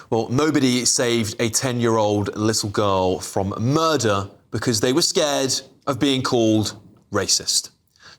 Well, nobody saved a 10-year-old little girl from murder because they were scared of being called racist.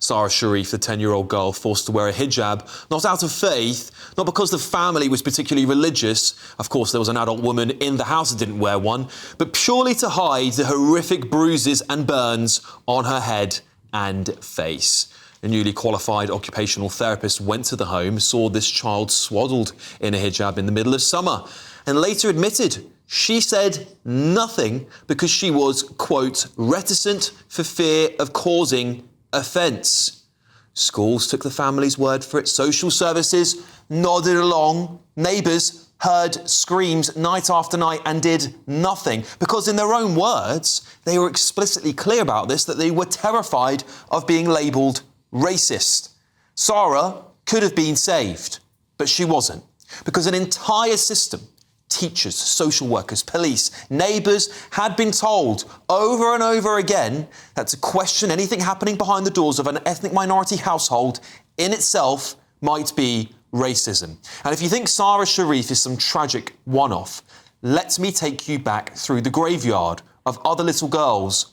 Sara Sharif, the 10-year-old girl forced to wear a hijab, not out of faith, not because the family was particularly religious. Of course, there was an adult woman in the house that didn't wear one, but purely to hide the horrific bruises and burns on her head and face. A newly qualified occupational therapist went to the home, saw this child swaddled in a hijab in the middle of summer, and later admitted she said nothing because she was, quote, reticent for fear of causing offence. Schools took the family's word for it. Social services nodded along. Neighbours heard screams night after night and did nothing because, in their own words, they were explicitly clear about this, that they were terrified of being labelled racist. Sara could have been saved, but she wasn't, because an entire system, teachers, social workers, police, neighbours, had been told over and over again that to question anything happening behind the doors of an ethnic minority household in itself might be racism. And if you think Sara Sharif is some tragic one-off, let me take you back through the graveyard of other little girls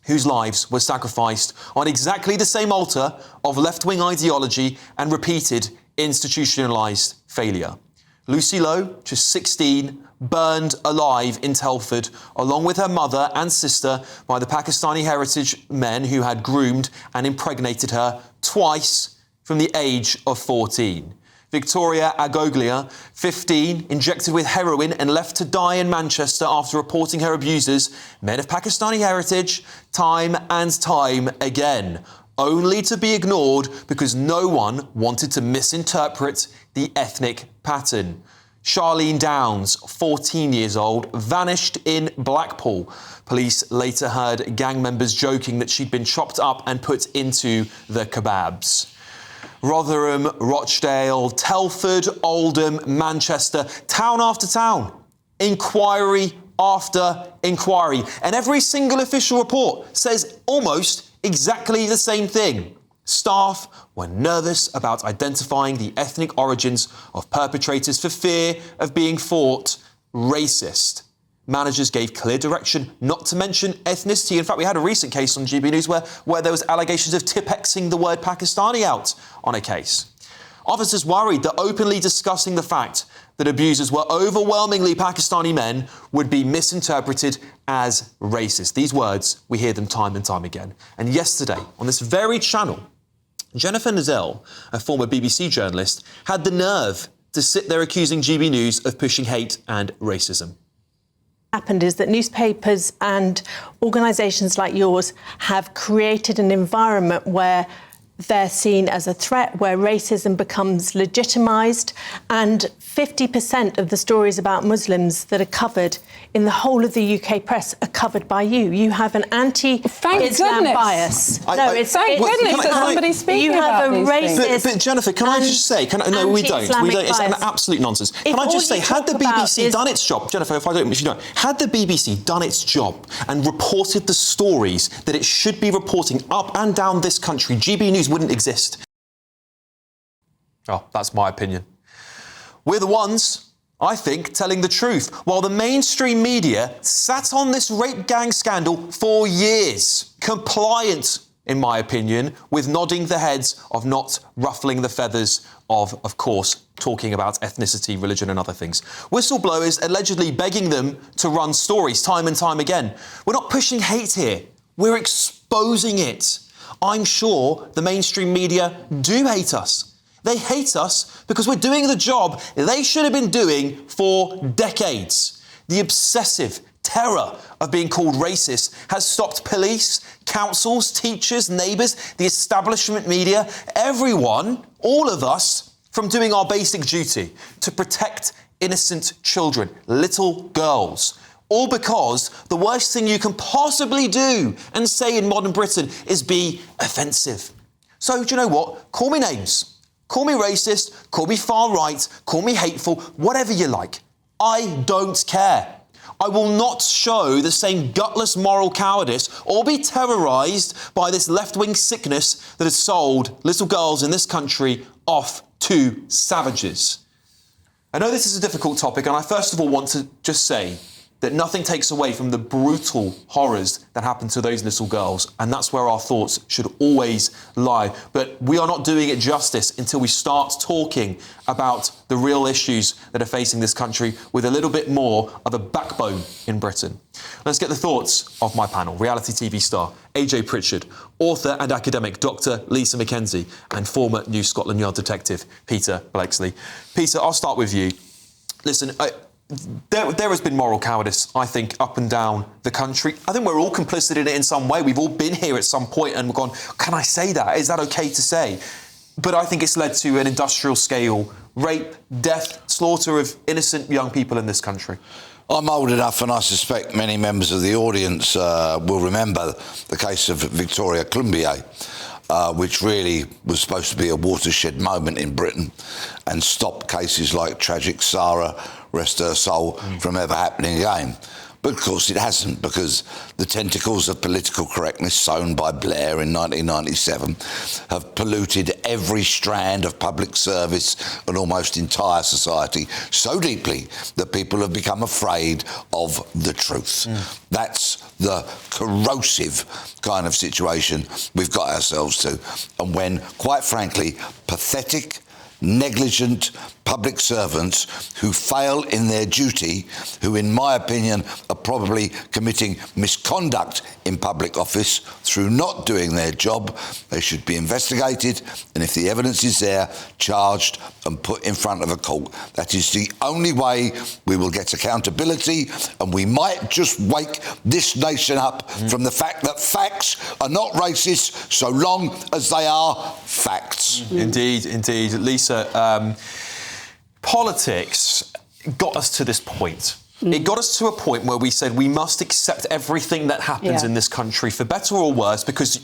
whose lives were sacrificed on exactly the same altar of left-wing ideology and repeated institutionalised failure. Lucy Lowe, just 16, burned alive in Telford, along with her mother and sister, by the Pakistani heritage men who had groomed and impregnated her twice from the age of 14. Victoria Agoglia, 15, injected with heroin and left to die in Manchester after reporting her abusers, men of Pakistani heritage, time and time again, only to be ignored because no one wanted to misinterpret the ethnic pattern. Charlene Downs, 14 years old, vanished in Blackpool. Police later heard gang members joking that she'd been chopped up and put into the kebabs. Rotherham, Rochdale, Telford, Oldham, Manchester, town after town, inquiry after inquiry. And every single official report says almost exactly the same thing. Staff were nervous about identifying the ethnic origins of perpetrators for fear of being thought racist. Managers gave clear direction not to mention ethnicity. In fact, we had a recent case on GBNews where there was allegations of Tipexing the word Pakistani out on a case. Officers worried that openly discussing the fact that abusers were overwhelmingly Pakistani men would be misinterpreted as racist. These words, we hear them time and time again. And yesterday, on this very channel, Jennifer Nozell, a former BBC journalist, had the nerve to sit there accusing GB News of pushing hate and racism. Happened is that newspapers and organisations like yours have created an environment where they're seen as a threat, where racism becomes legitimised, and 50% of the stories about Muslims that are covered in the whole of the UK press are covered by you. You have an anti-Islam bias. Thank goodness that somebody's speaking about these things. But Jennifer, can I just say, no, we don't. It's an absolute nonsense. Can I just say, had the BBC done its job, Jennifer, if you don't, had the BBC done its job and reported the stories that it should be reporting up and down this country, GB News wouldn't exist. Oh, that's my opinion. We're the ones, I think, telling the truth, while the mainstream media sat on this rape gang scandal for years, compliant, in my opinion, with nodding the heads of not ruffling the feathers of course, talking about ethnicity, religion and other things. Whistleblowers allegedly begging them to run stories time and time again. We're not pushing hate here, we're exposing it. I'm sure the mainstream media do hate us. They hate us because we're doing the job they should have been doing for decades. The obsessive terror of being called racist has stopped police, councils, teachers, neighbours, the establishment media, everyone, all of us, from doing our basic duty to protect innocent children, little girls. All because the worst thing you can possibly do and say in modern Britain is be offensive. So, do you know what? Call me names. Call me racist, call me far right, call me hateful, whatever you like. I don't care. I will not show the same gutless moral cowardice or be terrorised by this left-wing sickness that has sold little girls in this country off to savages. I know this is a difficult topic, and I first of all want to just say that nothing takes away from the brutal horrors that happened to those little girls, and that's where our thoughts should always lie. But we are not doing it justice until we start talking about the real issues that are facing this country with a little bit more of a backbone in Britain. Let's get the thoughts of my panel. Reality TV star AJ Pritchard, author and academic Dr. Lisa Mackenzie, and former New Scotland Yard detective Peter Blakeslee. Peter, I'll start with you. Listen, there has been moral cowardice, I think, up and down the country. I think we're all complicit in it in some way. We've all been here at some point and gone, can I say that? Is that okay to say? But I think it's led to an industrial scale rape, death, slaughter of innocent young people in this country. I'm old enough, and I suspect many members of the audience will remember the case of Victoria Columbier, which really was supposed to be a watershed moment in Britain and stop cases like tragic Sara, rest her soul, from ever happening again. But of course it hasn't, because the tentacles of political correctness sown by Blair in 1997 have polluted every strand of public service and almost entire society so deeply that people have become afraid of the truth. That's the corrosive kind of situation we've got ourselves to. And when, quite frankly, pathetic, negligent public servants who fail in their duty, who in my opinion are probably committing misconduct in public office through not doing their job, they should be investigated, and if the evidence is there, charged and put in front of a court. That is the only way we will get accountability, and we might just wake this nation up from the fact that facts are not racist so long as they are facts. Indeed, indeed. Lisa, politics got us to this point. It got us to a point where we said we must accept everything that happens in this country, for better or worse, because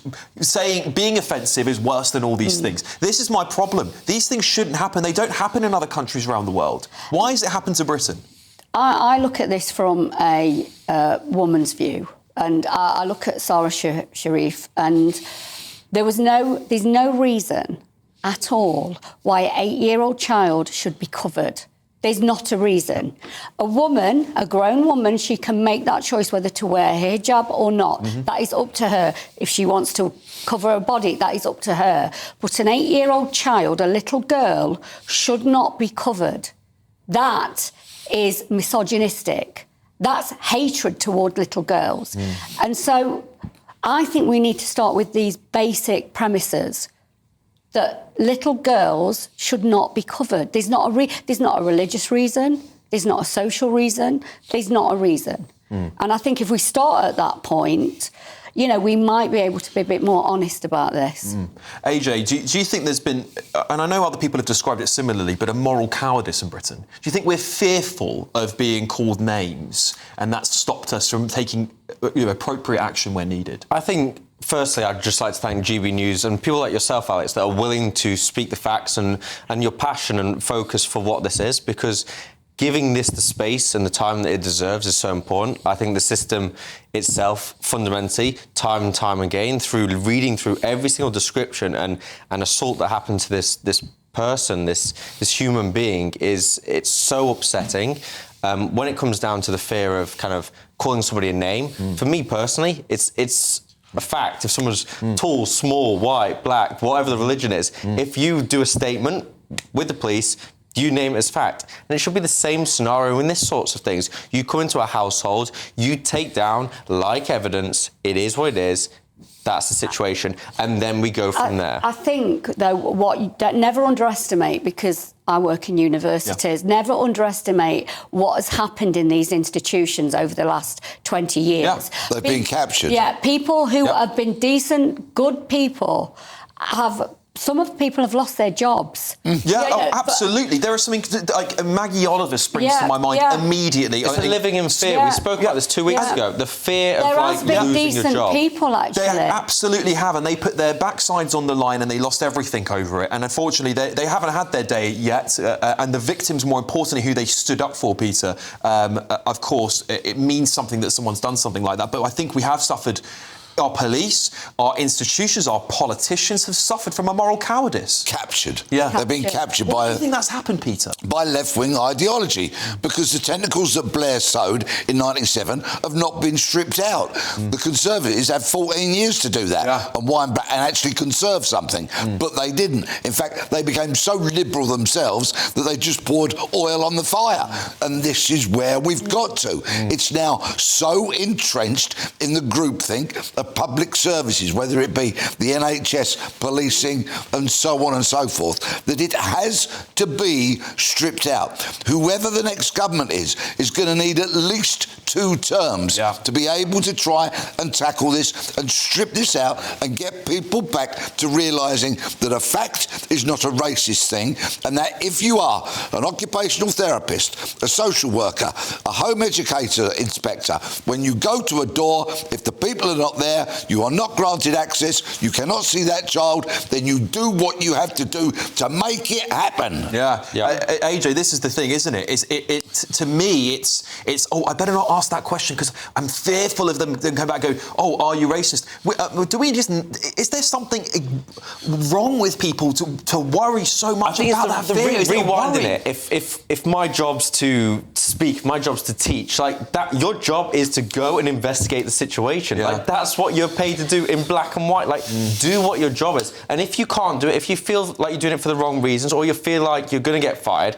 being offensive is worse than all these things. This is my problem. These things shouldn't happen. They don't happen in other countries around the world. Why has it happened to Britain? I look at this from a woman's view, and I look at Sara Sharif, and there's no reason at all why an 8-year-old child should be covered. There's not a reason. A woman, a grown woman, she can make that choice whether to wear a hijab or not. That is up to her. If she wants to cover her body, that is up to her. But an 8-year-old child, a little girl, should not be covered. That is misogynistic. That's hatred toward little girls. And so I think we need to start with these basic premises that little girls should not be covered. There's not a religious reason, there's not a social reason, there's not a reason. And I think if we start at that point, we might be able to be a bit more honest about this. AJ, do you think there's been, and I know other people have described it similarly, but a moral cowardice in Britain? Do you think we're fearful of being called names and that's stopped us from taking appropriate action where needed? I think, firstly, I'd just like to thank GBNews and people like yourself, Alex, that are willing to speak the facts and your passion and focus for what this is, because giving this the space and the time that it deserves is so important. I think the system itself, fundamentally, time and time again, through reading through every single description and assault that happened to this person, this human being, it's so upsetting. When it comes down to the fear of kind of calling somebody a name, for me personally, it's a fact. If someone's tall, small, white, black, whatever the religion is, if you do a statement with the police, you name it as fact. And it should be the same scenario in this sorts of things. You come into a household, you take down, like evidence, it is what it is, that's the situation, and then we go from there. I think, though, what you never underestimate, because I work in universities, never underestimate what has happened in these institutions over the last 20 years. They've been captured. People who have been decent, good people some of the people have lost their jobs. Absolutely. There is something like Maggie Oliver springs to my mind immediately. It's living in fear. We spoke about this 2 weeks ago. The fear of losing your job. People, actually. They absolutely have, and they put their backsides on the line and they lost everything over it. And unfortunately, they haven't had their day yet. And the victims, more importantly, who they stood up for, Peter, of course, it means something that someone's done something like that. But I think we have suffered our police, our institutions, our politicians have suffered from a moral cowardice. Captured. Yeah. They've been captured Why by... do you think that's happened, Peter? By left-wing ideology, because the tentacles that Blair sowed in 1997 have not been stripped out. The Conservatives had 14 years to do that and wind back and actually conserve something, but they didn't. In fact, they became so liberal themselves that they just poured oil on the fire, and this is where we've got to. It's now so entrenched in the groupthink of public services, whether it be the NHS, policing, and so on and so forth, that it has to be stripped out. Whoever the next government is going to need at least 2 terms to be able to try and tackle this and strip this out and get people back to realising that a fact is not a racist thing, and that if you are an occupational therapist, a social worker, a home educator inspector, when you go to a door, if the people are not there, you are not granted access, you cannot see that child, then you do what you have to do to make it happen. AJ, this is the thing, isn't it? To me, it's I better not ask that question because I'm fearful of them coming back and go, oh, are you racist? Is there something wrong with people to worry so much about that fear? Rewinding it. If my job's to speak, my job's to teach, like that, your job is to go and investigate the situation. Like that's what you're paid to do in black and white. Like do what your job is. And if you can't do it, if you feel like you're doing it for the wrong reasons, or you feel like you're going to get fired,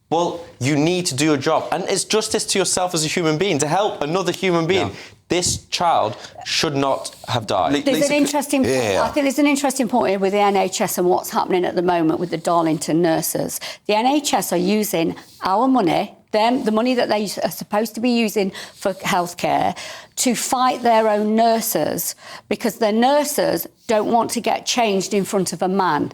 well, you need to do your job. And it's justice to yourself as a human being to help another human being. This child should not have died. There's an interesting point. I think there's an interesting point here with the NHS and what's happening at the moment with the Darlington nurses. The NHS are using our money, the money that they are supposed to be using for healthcare, to fight their own nurses because their nurses don't want to get changed in front of a man.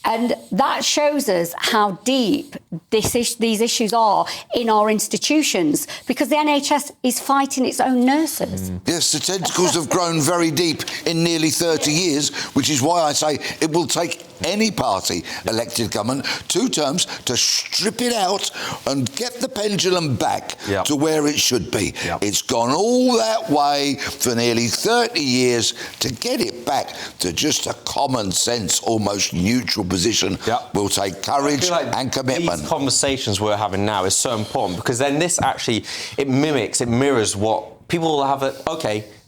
And that shows us how deep these issues are in our institutions, because the NHS is fighting its own nurses. Yes, the tentacles have grown very deep in nearly 30 years, which is why I say it will take any party elected government 2 terms to strip it out and get the pendulum back to where it should be. It's gone all that way for nearly 30 years. To get it back to just a common sense, almost neutral position will take courage and commitment. These conversations we're having now is so important, because then this actually, it mirrors what people will have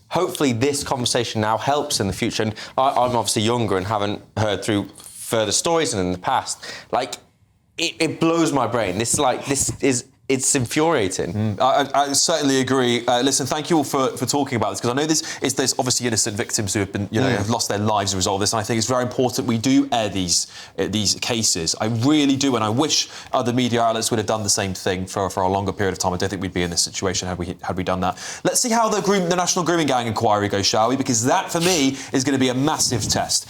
hopefully this conversation now helps in the future. And I'm obviously younger and haven't heard through further stories and in the past. Like, it blows my brain. It's infuriating. I certainly agree. Listen, thank you all for talking about this, because I know there's obviously innocent victims who have been, have lost their lives as a result of this, and I think it's very important we do air these cases. I really do, and I wish other media outlets would have done the same thing for a longer period of time. I don't think we'd be in this situation had we done that. Let's see how the National Grooming Gang inquiry goes, shall we? Because that, for me, is going to be a massive test.